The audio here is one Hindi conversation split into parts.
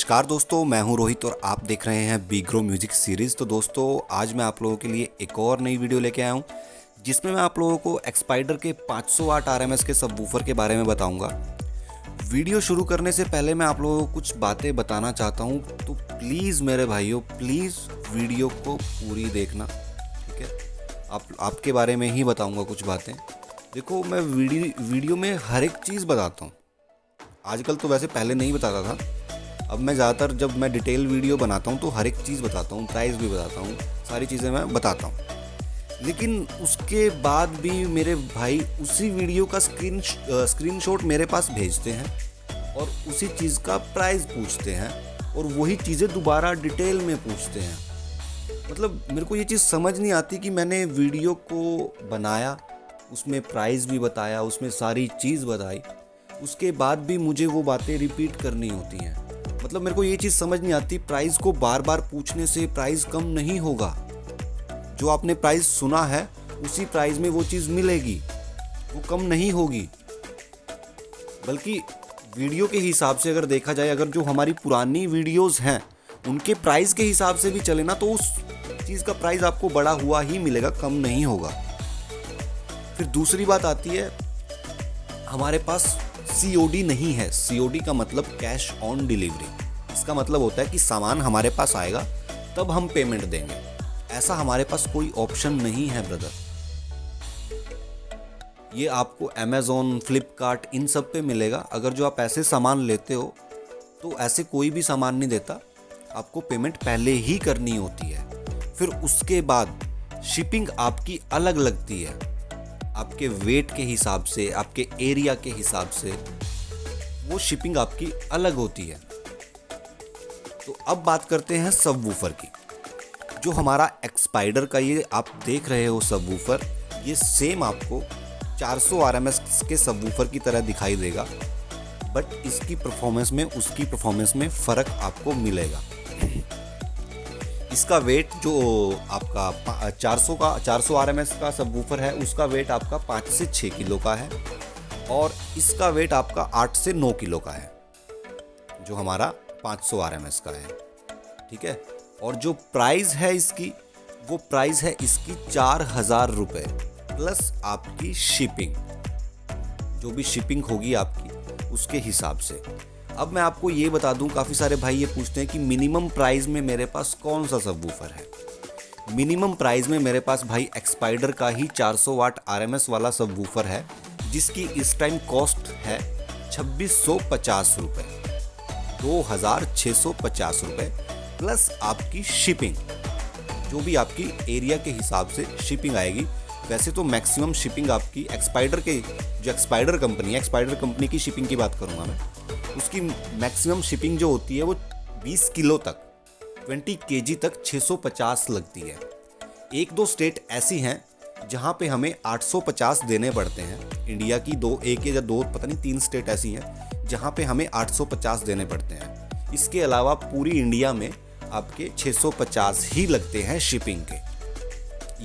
नमस्कार दोस्तों, मैं हूं रोहित और आप देख रहे हैं बी ग्रो म्यूजिक सीरीज़। तो दोस्तों आज मैं आप लोगों के लिए एक और नई वीडियो लेके आया हूं जिसमें मैं आप लोगों को एक्सपाइडर के 500 वाट आरएमएस के सबवूफर के बारे में बताऊंगा। वीडियो शुरू करने से पहले मैं आप लोगों को कुछ बातें बताना चाहता हूं, तो प्लीज़ मेरे भाइयों प्लीज़ वीडियो को पूरी देखना, ठीक है। आपके बारे में ही बताऊँगा कुछ बातें। देखो, मैं वीडियो में हर एक चीज़ बताता हूँ। आजकल तो वैसे पहले नहीं बताता था, अब मैं ज़्यादातर जब मैं डिटेल वीडियो बनाता हूँ तो हर एक चीज़ बताता हूँ, प्राइस भी बताता हूँ, सारी चीज़ें मैं बताता हूँ। लेकिन उसके बाद भी मेरे भाई उसी वीडियो का स्क्रीनशॉट मेरे पास भेजते हैं और उसी चीज़ का प्राइस पूछते हैं और वही चीज़ें दोबारा डिटेल में पूछते हैं। मतलब मेरे को ये चीज़ समझ नहीं आती कि मैंने वीडियो को बनाया, उसमें प्राइस भी बताया, उसमें सारी चीज़ बताई, उसके बाद भी मुझे वो बातें रिपीट करनी होती हैं। मतलब मेरे को ये चीज़ समझ नहीं आती, प्राइस को बार बार पूछने से प्राइस कम नहीं होगा। जो आपने प्राइस सुना है उसी प्राइस में वो चीज़ मिलेगी, वो कम नहीं होगी। बल्कि वीडियो के हिसाब से अगर देखा जाए, अगर जो हमारी पुरानी वीडियोस हैं उनके प्राइस के हिसाब से भी चले ना, तो उस चीज़ का प्राइस आपको बढ़ा हुआ ही मिलेगा, कम नहीं होगा। फिर दूसरी बात आती है, हमारे पास COD नहीं है। COD का मतलब कैश ऑन डिलीवरी। इसका मतलब होता है कि सामान हमारे पास आएगा तब हम पेमेंट देंगे। ऐसा हमारे पास कोई ऑप्शन नहीं है ब्रदर। ये आपको अमेज़ॉन, फ्लिपकार्ट इन सब पे मिलेगा। अगर जो आप ऐसे सामान लेते हो तो ऐसे कोई भी सामान नहीं देता, आपको पेमेंट पहले ही करनी होती है। फिर उसके बाद शिपिंग आपकी अलग लगती है, आपके वेट के हिसाब से, आपके एरिया के हिसाब से वो शिपिंग आपकी अलग होती है। तो अब बात करते हैं सबवूफर की। जो हमारा एक्सपाइडर का ये आप देख रहे हो सबवूफर, ये सेम आपको 400 RMS के सबवूफर की तरह दिखाई देगा, बट इसकी परफॉर्मेंस में उसकी परफॉर्मेंस में फ़र्क आपको मिलेगा। इसका वेट जो आपका 400 RMS का सबवूफर है, उसका वेट आपका 5 से 6 किलो का है और इसका वेट आपका 8 से 9 किलो का है, जो हमारा 500 RMS का है, ठीक है। और जो प्राइस है इसकी, वो प्राइस है इसकी 4,000 रुपये प्लस आपकी शिपिंग, जो भी शिपिंग होगी आपकी उसके हिसाब से। अब मैं आपको ये बता दूं, काफ़ी सारे भाई ये पूछते हैं कि मिनिमम प्राइस में मेरे पास कौन सा सबवूफर है। मिनिमम प्राइस में मेरे पास भाई एक्सपाइडर का ही 400 वाट RMS वाला सबवूफर है, जिसकी इस टाइम कॉस्ट है 2650 रुपये, 2650 रुपये प्लस आपकी शिपिंग, जो भी आपकी एरिया के हिसाब से शिपिंग आएगी। वैसे तो मैक्सिमम शिपिंग आपकी एक्सपाइडर के, जो एक्सपाइडर कंपनी है, एक्सपाइडर कंपनी की शिपिंग की बात करूँगा मैं, उसकी मैक्सिमम शिपिंग जो होती है वो 20 किलो तक, 20 kg तक 650 लगती है। एक दो स्टेट ऐसी हैं जहाँ पे हमें 850 देने पड़ते हैं। इंडिया की एक या दो, पता नहीं 3 स्टेट ऐसी हैं जहाँ पे हमें 850 देने पड़ते हैं। इसके अलावा पूरी इंडिया में आपके 650 ही लगते हैं शिपिंग के।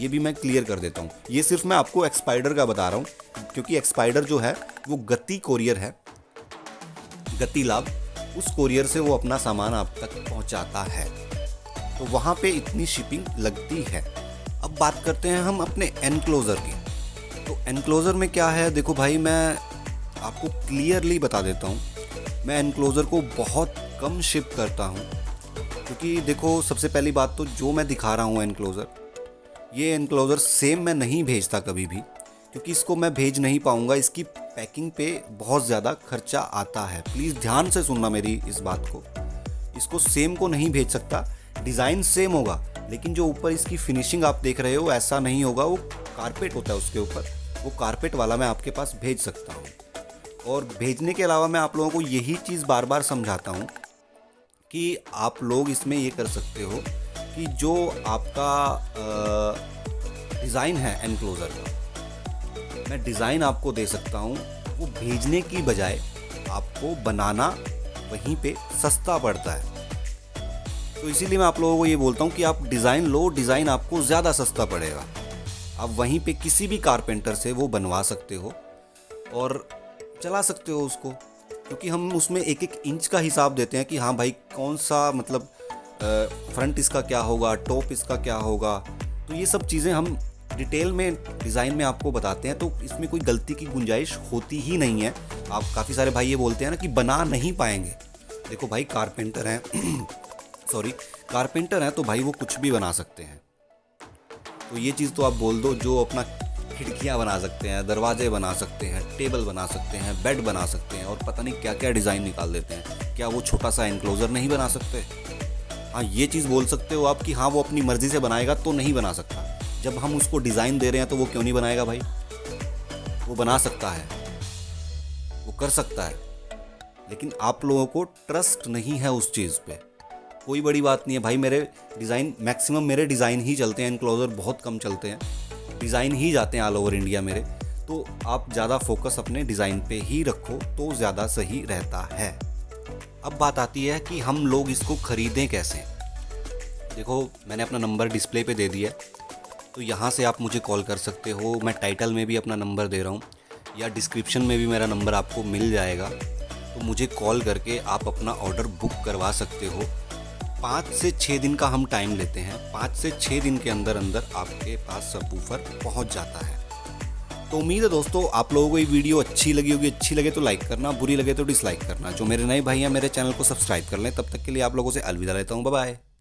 ये भी मैं क्लियर कर देता हूँ। ये सिर्फ मैं आपको एक्सपाइडर का बता रहा हूँ, क्योंकि एक्सपाइडर जो है वो गति कोरियर है, गति लाभ, उस कोरियर से वो अपना सामान आप तक पहुंचाता है, तो वहाँ पे इतनी शिपिंग लगती है। अब बात करते हैं हम अपने एनक्लोज़र की। तो एनक्लोज़र में क्या है, देखो भाई मैं आपको क्लियरली बता देता हूँ, मैं एनक्लोज़र को बहुत कम शिप करता हूँ। क्योंकि देखो, सबसे पहली बात तो जो मैं दिखा रहा हूँ एनक्लोज़र, ये एनक्लोज़र सेम मैं नहीं भेजता कभी भी, क्योंकि इसको मैं भेज नहीं पाऊँगा। इसकी पैकिंग पे बहुत ज़्यादा खर्चा आता है। प्लीज़ ध्यान से सुनना मेरी इस बात को। इसको सेम को नहीं भेज सकता। डिज़ाइन सेम होगा, लेकिन जो ऊपर इसकी फिनिशिंग आप देख रहे हो ऐसा नहीं होगा। वो कारपेट होता है उसके ऊपर, वो कारपेट वाला मैं आपके पास भेज सकता हूँ। और भेजने के अलावा मैं आप लोगों को यही चीज़ बार बार समझाता हूँ कि आप लोग इसमें ये कर सकते हो कि जो आपका डिज़ाइन है एनक्लोज़र का, मैं डिज़ाइन आपको दे सकता हूँ, वो भेजने की बजाय आपको बनाना वहीं पे सस्ता पड़ता है। तो इसीलिए मैं आप लोगों को ये बोलता हूँ कि आप डिज़ाइन लो, डिज़ाइन आपको ज़्यादा सस्ता पड़ेगा। आप वहीं पे किसी भी कारपेंटर से वो बनवा सकते हो और चला सकते हो उसको। क्योंकि हम उसमें एक एक इंच का हिसाब देते हैं कि हाँ भाई कौन सा मतलब फ्रंट इसका क्या होगा, टॉप इसका क्या होगा। तो ये सब चीज़ें हम डिटेल में डिज़ाइन में आपको बताते हैं, तो इसमें कोई गलती की गुंजाइश होती ही नहीं है। आप काफ़ी सारे भाई ये बोलते हैं ना कि बना नहीं पाएंगे। देखो भाई कारपेंटर हैं सॉरी कारपेंटर हैं तो भाई वो कुछ भी बना सकते हैं। तो ये चीज़ तो आप बोल दो, जो अपना खिड़कियाँ बना सकते हैं, दरवाजे बना सकते हैं, टेबल बना सकते हैं, बेड बना सकते हैं और पता नहीं क्या क्या डिज़ाइन निकाल देते हैं, क्या वो छोटा सा एनक्लोज़र नहीं बना सकते? हाँ ये चीज़ बोल सकते हो आप कि हाँ वो अपनी मर्ज़ी से बनाएगा तो नहीं बना सकता। जब हम उसको डिज़ाइन दे रहे हैं तो वो क्यों नहीं बनाएगा भाई? वो बना सकता है, वो कर सकता है, लेकिन आप लोगों को ट्रस्ट नहीं है उस चीज़ पे। कोई बड़ी बात नहीं है भाई, मेरे डिज़ाइन मैक्सिमम मेरे डिज़ाइन ही चलते हैं, एनक्लोज़र बहुत कम चलते हैं, डिज़ाइन ही जाते हैं ऑल ओवर इंडिया मेरे। तो आप ज़्यादा फोकस अपने डिज़ाइन पे ही रखो तो ज़्यादा सही रहता है। अब बात आती है कि हम लोग इसको ख़रीदें कैसे। देखो मैंने अपना नंबर डिस्प्ले पे दे दिया है, तो यहाँ से आप मुझे कॉल कर सकते हो। मैं टाइटल में भी अपना नंबर दे रहा हूँ या डिस्क्रिप्शन में भी मेरा नंबर आपको मिल जाएगा। तो मुझे कॉल करके आप अपना ऑर्डर बुक करवा सकते हो। 5 से 6 दिन का हम टाइम लेते हैं। 5 से 6 दिन के अंदर अंदर आपके पास सबवूफर पहुंच जाता है। तो उम्मीद है दोस्तों आप लोगों को ये वीडियो अच्छी लगी होगी। अच्छी लगे तो लाइक करना, बुरी लगे तो डिसलाइक करना। जो मेरे नए भाई हैं मेरे चैनल को सब्सक्राइब कर लें। तब तक के लिए आप लोगों से अलविदा लेता हूँ। Bye bye.